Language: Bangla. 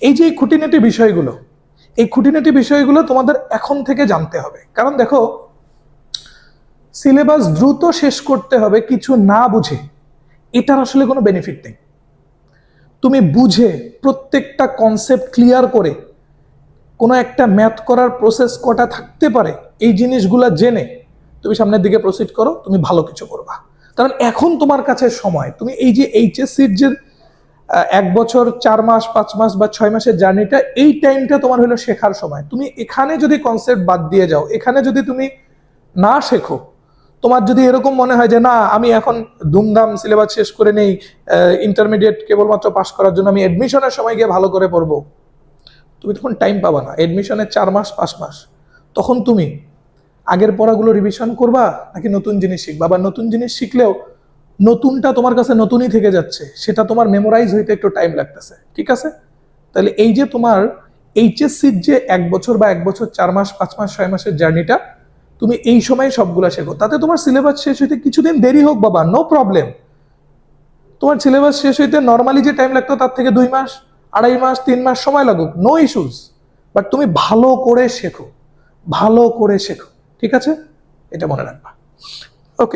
এই যে এই খুঁটিনাটি বিষয়গুলো তোমাদের এখন থেকে জানতে হবে। কারণ দেখো, সিলেবাস দ্রুত শেষ করতে হবে কিছু না বুঝে, এটার আসলে কোনো বেনিফিট নেই। তুমি বুঝে প্রত্যেকটা কনসেপ্ট ক্লিয়ার করে কোনো একটা ম্যাথ করার প্রসেস কটা থাকতে পারে, এই জিনিসগুলা জেনে তুমি সামনের দিকে প্রসিড করো, তুমি ভালো কিছু করবা। কারণ এখন তোমার কাছে সময়, তুমি এই যে এইচএসসির যে 1 বছর 4 মাস 5 মাস বা 6 মাসের জার্নিটা, এই টাইমটা তোমার হলো শেখার সময়। তুমি এখানে যদি কনসেপ্ট বাদ দিয়ে যাও, এখানে যদি তুমি না শেখো, তোমার যদি এরকম মনে হয় যে না আমি এখন ধুমধাম সিলেবাস শেষ করে নেই, ইন্টারমিডিয়েট কেবলমাত্র পাস করার জন্য আমি এডমিশনের সময় গিয়ে ভালো করে পড়বো, তুমি তখন টাইম পাবা না। এডমিশনের 4 মাস 5 মাস, তখন তুমি আগের পড়াগুলো রিভিশন করবা নাকি নতুন জিনিস শিখবা? বা নতুন জিনিস শিখলেও নতুনটা তোমার কাছে নতুনই থেকে যাচ্ছে, সেটা তোমার মেমোরাইজ হইতে একটু টাইম লাগতেছে। ঠিক আছে? তাহলে এই যে তোমার এইচএসসির যে 1 বছর বা 1 বছর 4 মাস 5 মাস 6 মাসের জার্নিটা, তুমি এই সময় সবগুলা শেখো। তাতে তোমার সিলেবাস শেষ হইতে কিছুদিন দেরি হোক বাবা, নো প্রবলেম। তোমার সিলেবাস শেষ হইতে নর্মালি যে টাইম লাগতো তার থেকে 2 মাস 2.5 মাস 3 মাস সময় লাগুক, নো ইস্যুস। বাট তুমি ভালো করে শেখো, ভালো করে শেখো। ঠিক আছে? এটা মনে রাখবা। ওকে।